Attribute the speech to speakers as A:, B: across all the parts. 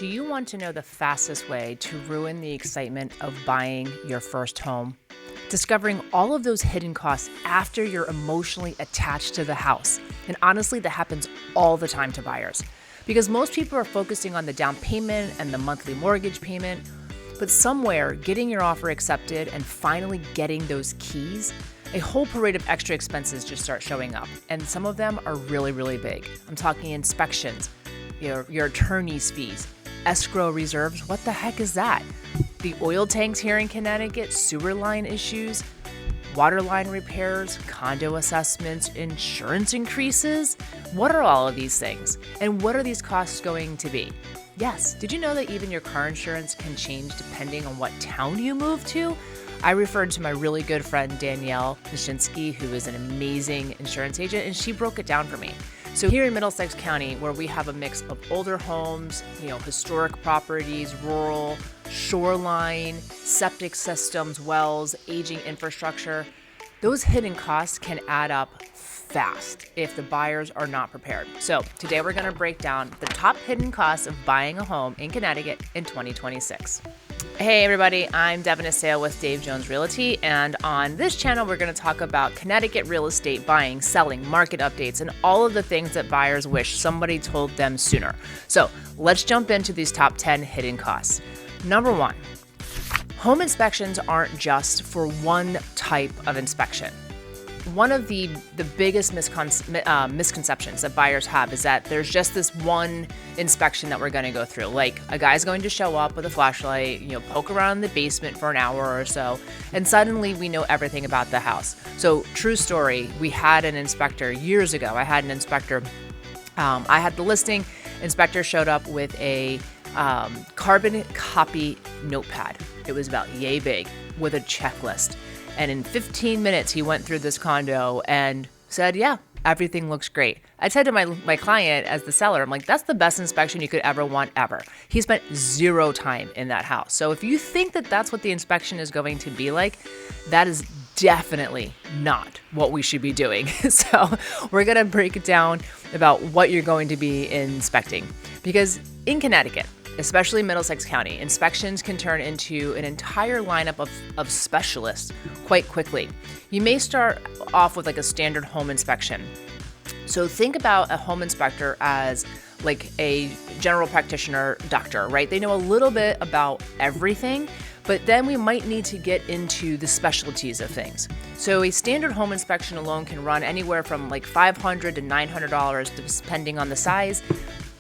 A: Do you want to know the fastest way to ruin the excitement of buying your first home? Discovering all of those hidden costs after you're emotionally attached to the house. And honestly, that happens all the time to buyers because most people are focusing on the down payment and the monthly mortgage payment. But somewhere, getting your offer accepted and finally getting those keys, a whole parade of extra expenses just start showing up. And some of them are really, really big. I'm talking inspections, your attorney's fees, escrow reserves. What the heck is that? The oil tanks here in Connecticut, sewer line issues, water line repairs, condo assessments, insurance increases. What are all of these things? And what are these costs going to be? Yes, did you know that even your car insurance can change depending on what town you move to? I referred to my really good friend Danielle Nishinsky, who is an amazing insurance agent, and she broke it down for me. So here in Middlesex County, where we have a mix of older homes, historic properties, rural, shoreline, septic systems, wells, aging infrastructure, those hidden costs can add up fast if the buyers are not prepared. So today we're going to break down the top hidden costs of buying a home in Connecticut in 2026. Hey everybody, I'm Devon with Dave Jones Realty, and on this channel we're going to talk about Connecticut real estate buying, selling, market updates, and all of the things that buyers wish somebody told them sooner. So let's jump into these top 10 hidden costs. Number 1, home inspections aren't just for one type of inspection. One of the biggest misconceptions that buyers have is that there's just this one inspection that we're going to go through. Like a guy's going to show up with a flashlight, poke around in the basement for an hour or so, and suddenly we know everything about the house. So true story, we had an inspector years ago. I had the listing. Inspector showed up with a carbon copy notepad. It was about yay big with a checklist. And in 15 minutes, he went through this condo and said, yeah, everything looks great. I said to my client as the seller, I'm like, that's the best inspection you could ever want ever. He spent 0 time in that house. So if you think that that's what the inspection is going to be like, that is definitely not what we should be doing. So we're going to break it down about what you're going to be inspecting. Because in Connecticut, especially Middlesex County, inspections can turn into an entire lineup of specialists quite quickly. You may start off with like a standard home inspection. So think about a home inspector as like a general practitioner doctor, right? They know a little bit about everything, but then we might need to get into the specialties of things. So a standard home inspection alone can run anywhere from like $500 to $900 depending on the size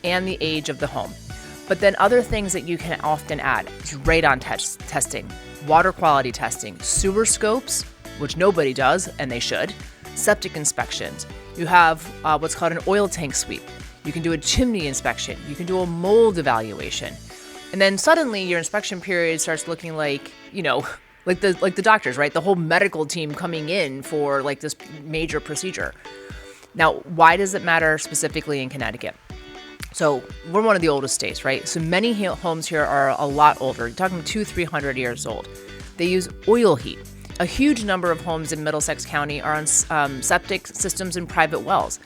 A: and the age of the home. But then other things that you can often add is radon testing, water quality testing, sewer scopes, which nobody does, and they should, septic inspections. You have what's called an oil tank sweep. You can do a chimney inspection. You can do a mold evaluation. And then suddenly your inspection period starts looking like, like the doctors, right? The whole medical team coming in for like this major procedure. Now, why does it matter specifically in Connecticut? So we're one of the oldest states, right? So many homes here are a lot older. You're talking 200-300 years old. They use oil heat. A huge number of homes in Middlesex County are on septic systems and private wells.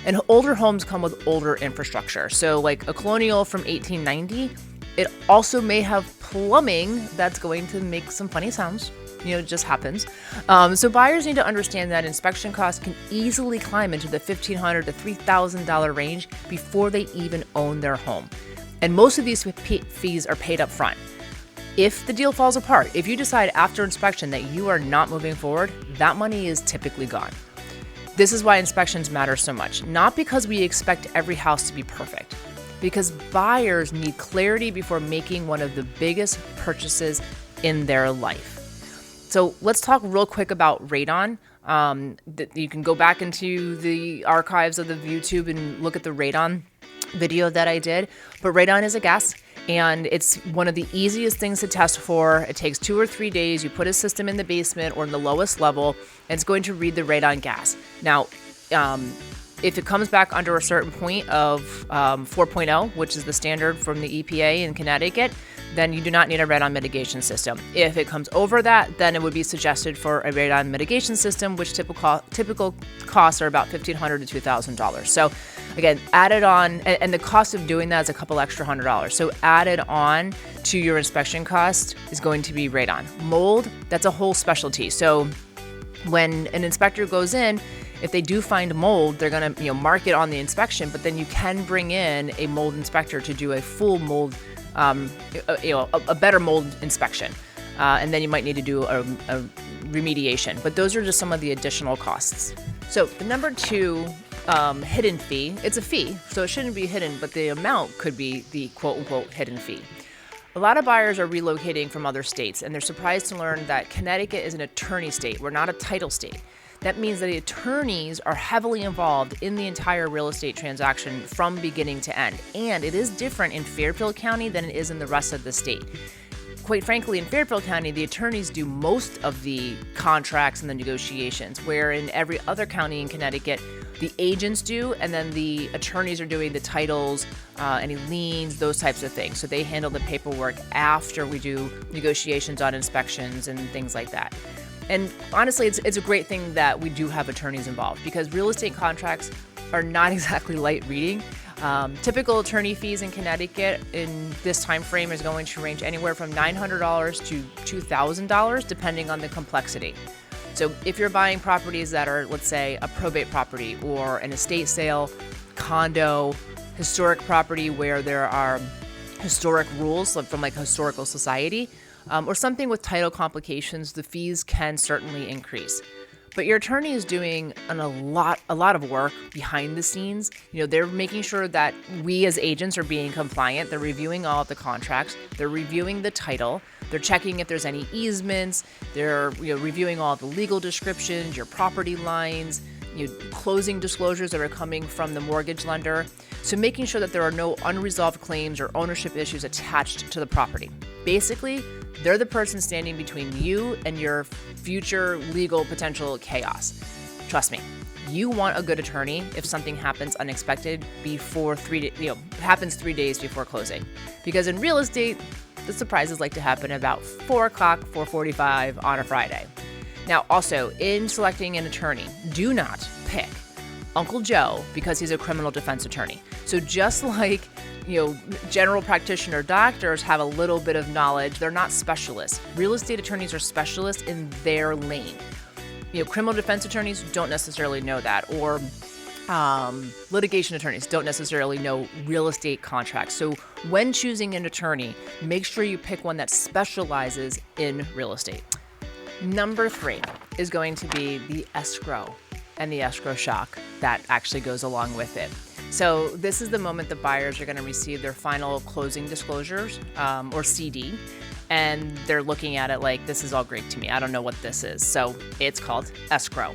A: And older homes come with older infrastructure. So like a colonial from 1890, it also may have plumbing that's going to make some funny sounds. It just happens. So buyers need to understand that inspection costs can easily climb into the $1,500 to $3,000 range before they even own their home. And most of these fees are paid up front. If the deal falls apart, if you decide after inspection that you are not moving forward, that money is typically gone. This is why inspections matter so much. Not because we expect every house to be perfect, because buyers need clarity before making one of the biggest purchases in their life. So let's talk real quick about radon. You can go back into the archives of the YouTube and look at the radon video that I did. But radon is a gas, and it's one of the easiest things to test for. It takes 2 or 3 days. You put a system in the basement or in the lowest level, and it's going to read the radon gas. Now, If it comes back under a certain point of 4.0, which is the standard from the EPA in Connecticut, then you do not need a radon mitigation system. If it comes over that, then it would be suggested for a radon mitigation system, which typical costs are about $1,500 to $2,000. So again, added on, and the cost of doing that is a couple extra $100. So added on to your inspection cost is going to be radon. Mold, that's a whole specialty. So when an inspector goes in, if they do find mold, they're going to mark it on the inspection, but then you can bring in a mold inspector to do a full mold, a better mold inspection. And then you might need to do a remediation. But those are just some of the additional costs. So the number 2 hidden fee, it's a fee, so it shouldn't be hidden, but the amount could be the quote unquote hidden fee. A lot of buyers are relocating from other states, and they're surprised to learn that Connecticut is an attorney state. We're not a title state. That means that the attorneys are heavily involved in the entire real estate transaction from beginning to end. And it is different in Fairfield County than it is in the rest of the state. Quite frankly, in Fairfield County, the attorneys do most of the contracts and the negotiations, where in every other county in Connecticut, the agents do, and then the attorneys are doing the titles, any liens, those types of things. So they handle the paperwork after we do negotiations on inspections and things like that. And honestly, it's a great thing that we do have attorneys involved, because real estate contracts are not exactly light reading. Typical attorney fees in Connecticut in this time frame is going to range anywhere from $900 to $2,000, depending on the complexity. So if you're buying properties that are, let's say, a probate property or an estate sale, condo, historic property where there are historic rules from like historical society, or something with title complications, the fees can certainly increase. But your attorney is doing a lot of work behind the scenes. They're making sure that we as agents are being compliant. They're reviewing all of the contracts. They're reviewing the title. They're checking if there's any easements. They're reviewing all the legal descriptions, your property lines, closing disclosures that are coming from the mortgage lender. So making sure that there are no unresolved claims or ownership issues attached to the property. Basically, they're the person standing between you and your future legal potential chaos. Trust me, you want a good attorney if something happens unexpected before happens 3 days before closing. Because in real estate, the surprises like to happen about 4 o'clock, 4:45 on a Friday. Now, also, in selecting an attorney, do not pick Uncle Joe because he's a criminal defense attorney. So just like general practitioner doctors have a little bit of knowledge, they're not specialists. Real estate attorneys are specialists in their lane. Criminal defense attorneys don't necessarily know that, or litigation attorneys don't necessarily know real estate contracts. So when choosing an attorney, make sure you pick one that specializes in real estate. Number 3 is going to be the escrow and the escrow shock that actually goes along with it. So this is the moment the buyers are going to receive their final closing disclosures, or CD, and they're looking at it like, this is all great to me. I don't know what this is. So it's called escrow.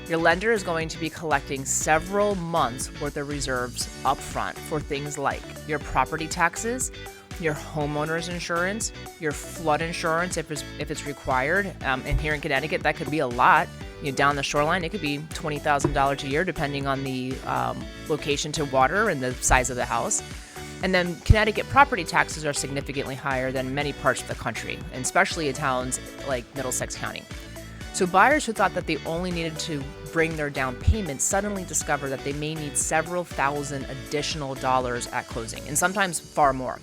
A: Your lender is going to be collecting several months worth of reserves upfront for things like your property taxes, your homeowners insurance, your flood insurance if it's required. And here in Connecticut, that could be a lot. Down the shoreline, it could be $20,000 a year, depending on the location to water and the size of the house. And then Connecticut property taxes are significantly higher than many parts of the country, and especially in towns like Middlesex County. So buyers who thought that they only needed to bring their down payment suddenly discover that they may need several thousand additional dollars at closing, and sometimes far more.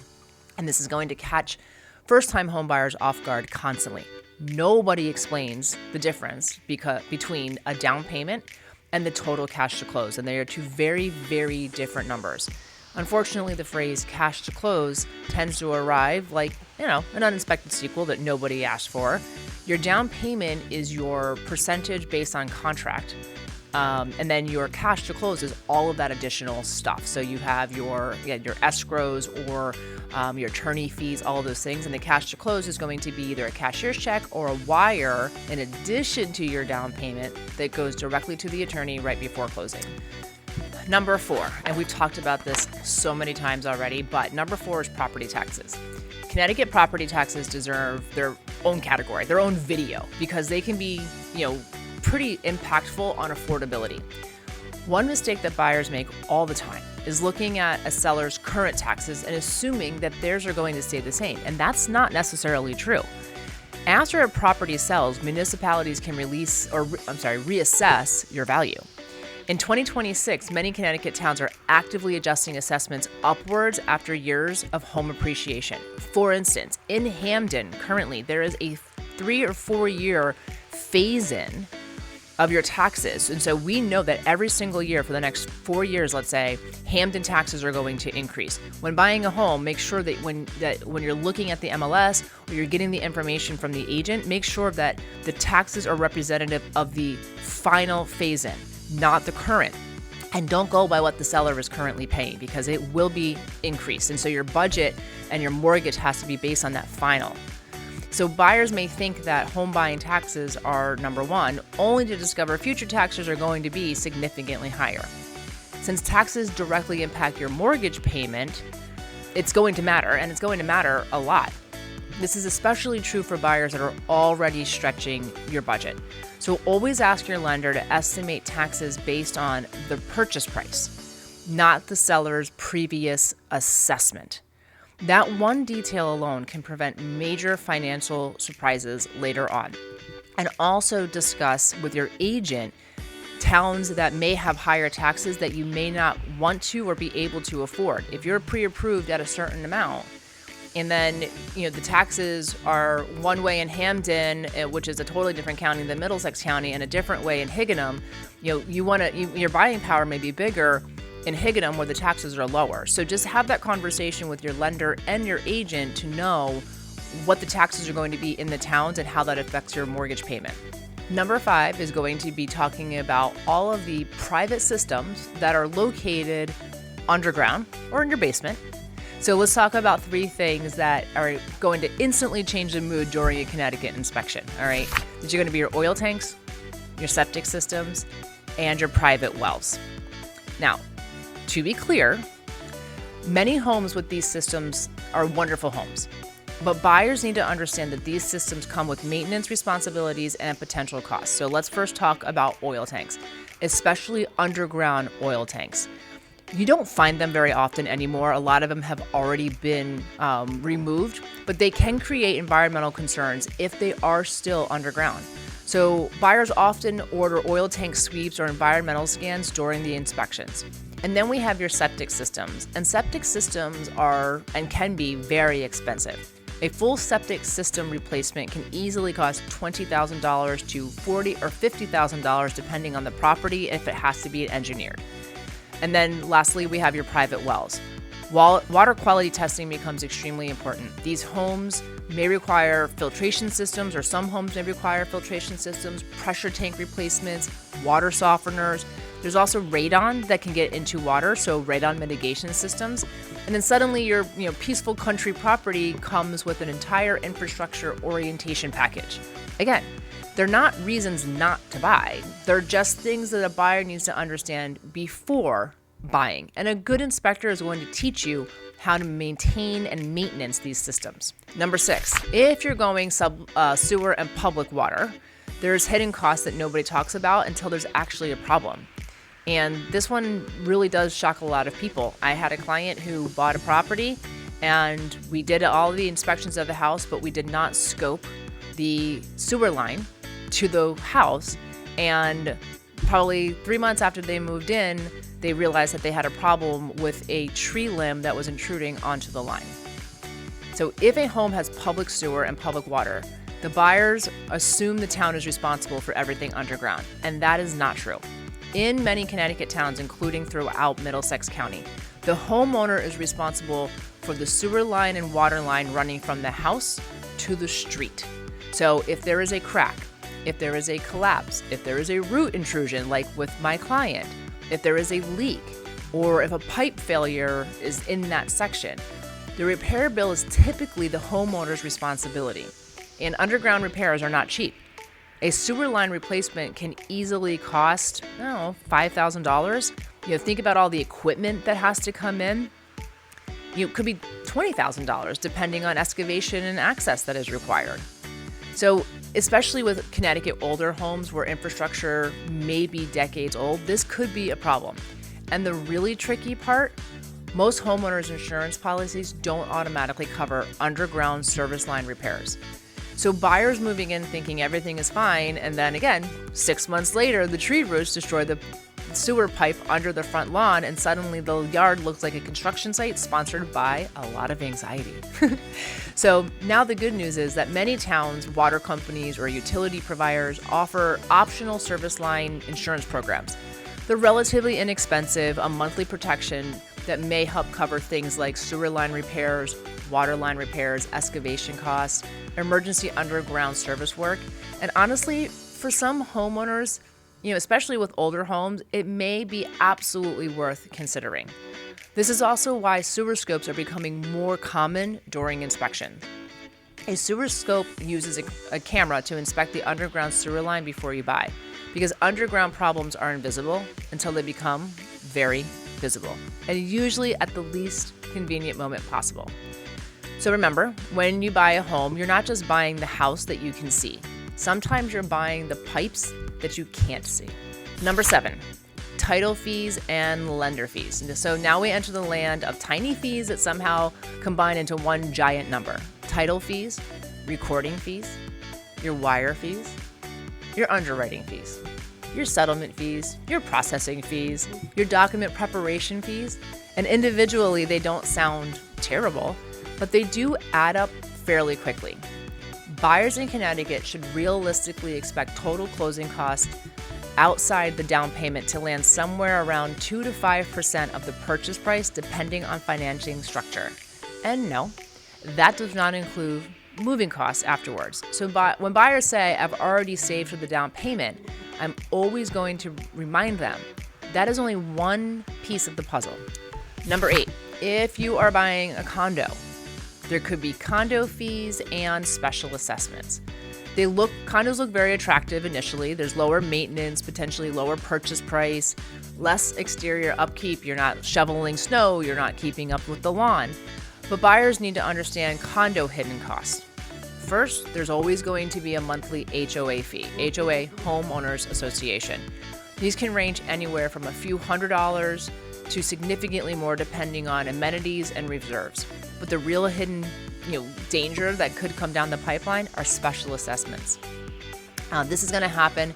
A: And this is going to catch first-time home buyers off guard constantly. Nobody explains the difference between a down payment and the total cash to close, and they are two very, very different numbers. Unfortunately, the phrase cash to close tends to arrive like, an unexpected sequel that nobody asked for. Your down payment is your percentage based on contract. And then your cash to close is all of that additional stuff. So you have your escrows or your attorney fees, all of those things. And the cash to close is going to be either a cashier's check or a wire in addition to your down payment that goes directly to the attorney right before closing. Number 4, and we've talked about this so many times already, but number 4 is property taxes. Connecticut property taxes deserve their own category, their own video, because they can be, pretty impactful on affordability. One mistake that buyers make all the time is looking at a seller's current taxes and assuming that theirs are going to stay the same, and that's not necessarily true. After a property sells, municipalities can reassess your value. In 2026, many Connecticut towns are actively adjusting assessments upwards after years of home appreciation. For instance, in Hamden, currently, there is a 3 or 4 year phase-in of your taxes. And so we know that every single year for the next 4 years, let's say, Hamden taxes are going to increase. When buying a home, make sure that when you're looking at the MLS or you're getting the information from the agent, make sure that the taxes are representative of the final phase-in, not the current. And don't go by what the seller is currently paying because it will be increased. And so your budget and your mortgage has to be based on that final. So buyers may think that home buying taxes are number one, only to discover future taxes are going to be significantly higher. Since taxes directly impact your mortgage payment, it's going to matter, and it's going to matter a lot. This is especially true for buyers that are already stretching your budget. So always ask your lender to estimate taxes based on the purchase price, not the seller's previous assessment. That one detail alone can prevent major financial surprises later on. And also discuss with your agent towns that may have higher taxes that you may not want to or be able to afford. If you're pre-approved at a certain amount, and then the taxes are one way in Hamden, which is a totally different county than Middlesex County, and a different way in Higganum, your buying power may be bigger in Higganum where the taxes are lower. So just have that conversation with your lender and your agent to know what the taxes are going to be in the towns and how that affects your mortgage payment. Number 5 is going to be talking about all of the private systems that are located underground or in your basement. So let's talk about 3 things that are going to instantly change the mood during a Connecticut inspection. All right. These are going to be your oil tanks, your septic systems, and your private wells. Now, to be clear, many homes with these systems are wonderful homes, but buyers need to understand that these systems come with maintenance responsibilities and potential costs. So let's first talk about oil tanks, especially underground oil tanks. You don't find them very often anymore. A lot of them have already been removed, but they can create environmental concerns if they are still underground. So buyers often order oil tank sweeps or environmental scans during the inspections. And then we have your septic systems. And septic systems are and can be very expensive. A full septic system replacement can easily cost $20,000 to $40,000 or $50,000 depending on the property if it has to be engineered. And then lastly, we have your private wells. Water quality testing becomes extremely important. These homes may require filtration systems, or some homes may require filtration systems, pressure tank replacements, water softeners. There's also radon that can get into water, so radon mitigation systems. And then suddenly your peaceful country property comes with an entire infrastructure orientation package. Again, they're not reasons not to buy. They're just things that a buyer needs to understand before buying. And a good inspector is going to teach you how to maintain and maintenance these systems. Number 6, if you're going sewer and public water, there's hidden costs that nobody talks about until there's actually a problem. And this one really does shock a lot of people. I had a client who bought a property and we did all the inspections of the house, but we did not scope the sewer line to the house. And probably 3 months after they moved in, they realized that they had a problem with a tree limb that was intruding onto the line. So if a home has public sewer and public water, the buyers assume the town is responsible for everything underground, and that is not true. In many Connecticut towns, including throughout Middlesex County, the homeowner is responsible for the sewer line and water line running from the house to the street. So if there is a crack, if there is a collapse, if there is a root intrusion, like with my client, if there is a leak, or if a pipe failure is in that section, the repair bill is typically the homeowner's responsibility. And underground repairs are not cheap. A sewer line replacement can easily cost, $5,000. Think about all the equipment that has to come in. It could be $20,000 depending on excavation and access that is required. So Especially with Connecticut older homes where infrastructure may be decades old, this could be a problem. And the really tricky part, most homeowners insurance policies don't automatically cover underground service line repairs. So buyers moving in thinking everything is fine, and then again, 6 months later, the tree roots destroy the sewer pipe under the front lawn, and suddenly the yard looks like a construction site sponsored by a lot of anxiety. So now the good news is that many towns, water companies, or utility providers offer optional service line insurance programs. They're relatively inexpensive, a monthly protection that may help cover things like sewer line repairs, water line repairs, excavation costs, emergency underground service work. And honestly, for some homeowners, especially with older homes, it may be absolutely worth considering. This is also why sewer scopes are becoming more common during inspection. A sewer scope uses a camera to inspect the underground sewer line before you buy, because underground problems are invisible until they become very visible, and usually at the least convenient moment possible. So remember, when you buy a home, you're not just buying the house that you can see. Sometimes you're buying the pipes that you can't see. Number 7, title fees and lender fees. So now we enter the land of tiny fees that somehow combine into one giant number. Title fees, recording fees, your wire fees, your underwriting fees, your settlement fees, your processing fees, your document preparation fees. And individually, they don't sound terrible, but they do add up fairly quickly. Buyers in Connecticut should realistically expect total closing costs outside the down payment to land somewhere around 2 to 5% of the purchase price, depending on financing structure. And no, that does not include moving costs afterwards. So when buyers say, I've already saved for the down payment, I'm always going to remind them that is only one piece of the puzzle. Number 8, if you are buying a condo, there could be condo fees and special assessments. Condos look very attractive initially. There's lower maintenance, potentially lower purchase price, less exterior upkeep. You're not shoveling snow. You're not keeping up with the lawn. But buyers need to understand condo hidden costs. First, there's always going to be a monthly HOA fee, HOA Homeowners Association. These can range anywhere from a few $100s to significantly more depending on amenities and reserves. But the real hidden danger that could come down the pipeline are special assessments. This is going to happen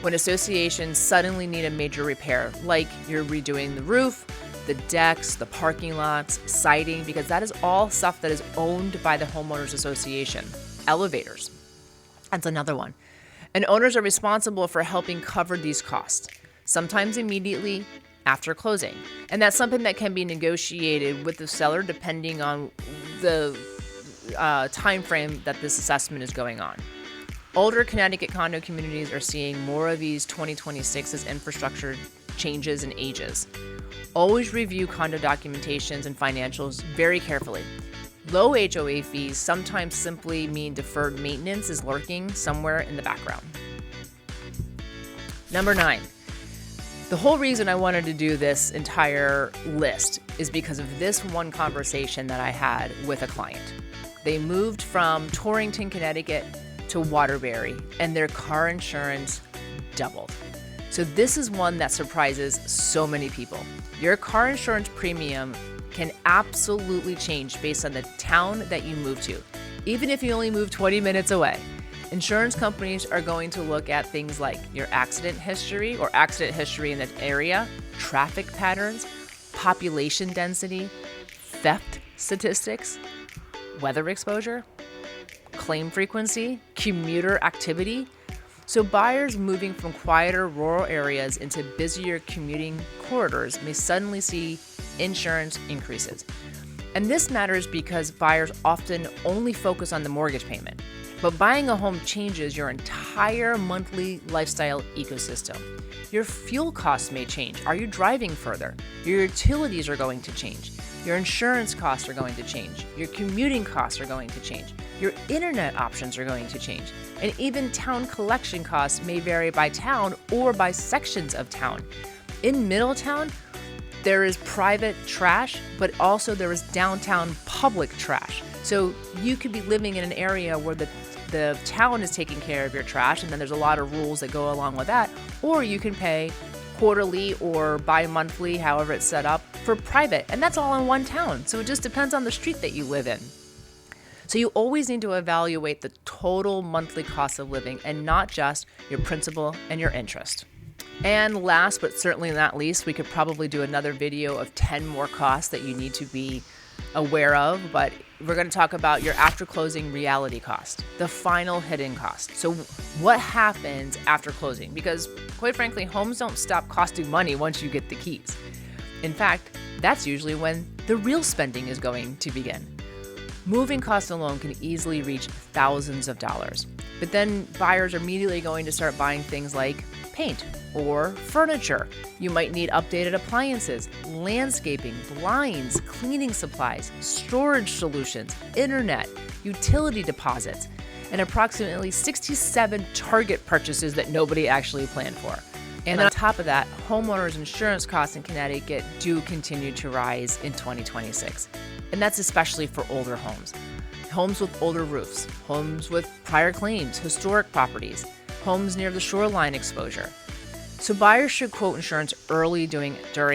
A: when associations suddenly need a major repair, like you're redoing the roof, the decks, the parking lots, siding, because that is all stuff that is owned by the homeowners association. Elevators, that's another one. And owners are responsible for helping cover these costs, sometimes immediately after closing. And that's something that can be negotiated with the seller depending on the time frame that this assessment is going on. Older Connecticut condo communities are seeing more of these 2026 as infrastructure changes and ages. Always review condo documentations and financials very carefully. Low HOA fees sometimes simply mean deferred maintenance is lurking somewhere in the background. Number 9. The whole reason I wanted to do this entire list is because of this one conversation that I had with a client. They moved from Torrington, Connecticut to Waterbury, and their car insurance doubled. So this is one that surprises so many people. Your car insurance premium can absolutely change based on the town that you move to, even if you only move 20 minutes away. Insurance companies are going to look at things like your accident history or accident history in that area, traffic patterns, population density, theft statistics, weather exposure, claim frequency, commuter activity. So buyers moving from quieter rural areas into busier commuting corridors may suddenly see insurance increases. And this matters because buyers often only focus on the mortgage payment. But buying a home changes your entire monthly lifestyle ecosystem. Your fuel costs may change. Are you driving further? Your utilities are going to change. Your insurance costs are going to change. Your commuting costs are going to change. Your internet options are going to change. And even town collection costs may vary by town or by sections of town. In Middletown, there is private trash, but also there is downtown public trash. So you could be living in an area where the town is taking care of your trash, and then there's a lot of rules that go along with that. Or you can pay quarterly or bi-monthly, however it's set up, for private. And that's all in one town. So it just depends on the street that you live in. So you always need to evaluate the total monthly cost of living and not just your principal and your interest. And last but certainly not least, we could probably do another video of 10 more costs that you need to be aware of, but we're going to talk about your after closing reality cost, the final hidden cost. So what happens after closing? Because quite frankly, homes don't stop costing money once you get the keys. In fact, that's usually when the real spending is going to begin. Moving costs alone can easily reach thousands of dollars, but then buyers are immediately going to start buying things like paint or furniture. You might need updated appliances, landscaping, blinds, cleaning supplies, storage solutions, internet, utility deposits, and approximately 67 target purchases that nobody actually planned for. And on top of that, homeowners insurance costs in Connecticut do continue to rise in 2026. And that's especially for older homes. Homes with older roofs, homes with prior claims, historic properties, homes near the shoreline exposure. So buyers should quote insurance early during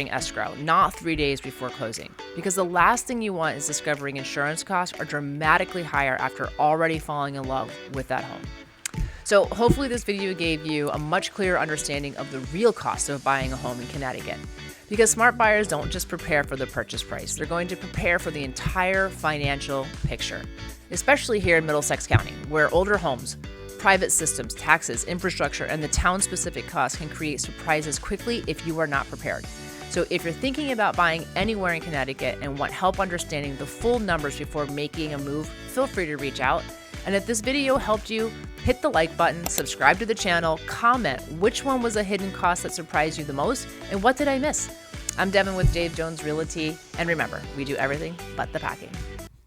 A: escrow, not 3 days before closing, because the last thing you want is discovering insurance costs are dramatically higher after already falling in love with that home. So hopefully this video gave you a much clearer understanding of the real cost of buying a home in Connecticut. Because smart buyers don't just prepare for the purchase price, they're going to prepare for the entire financial picture, especially here in Middlesex County, where older homes, private systems, taxes, infrastructure, and the town-specific costs can create surprises quickly if you are not prepared. So if you're thinking about buying anywhere in Connecticut and want help understanding the full numbers before making a move, feel free to reach out. And if this video helped you, hit the like button, subscribe to the channel, comment which one was a hidden cost that surprised you the most, and what did I miss? I'm Devon with Dave Jones Realty, and remember, we do everything but the packing.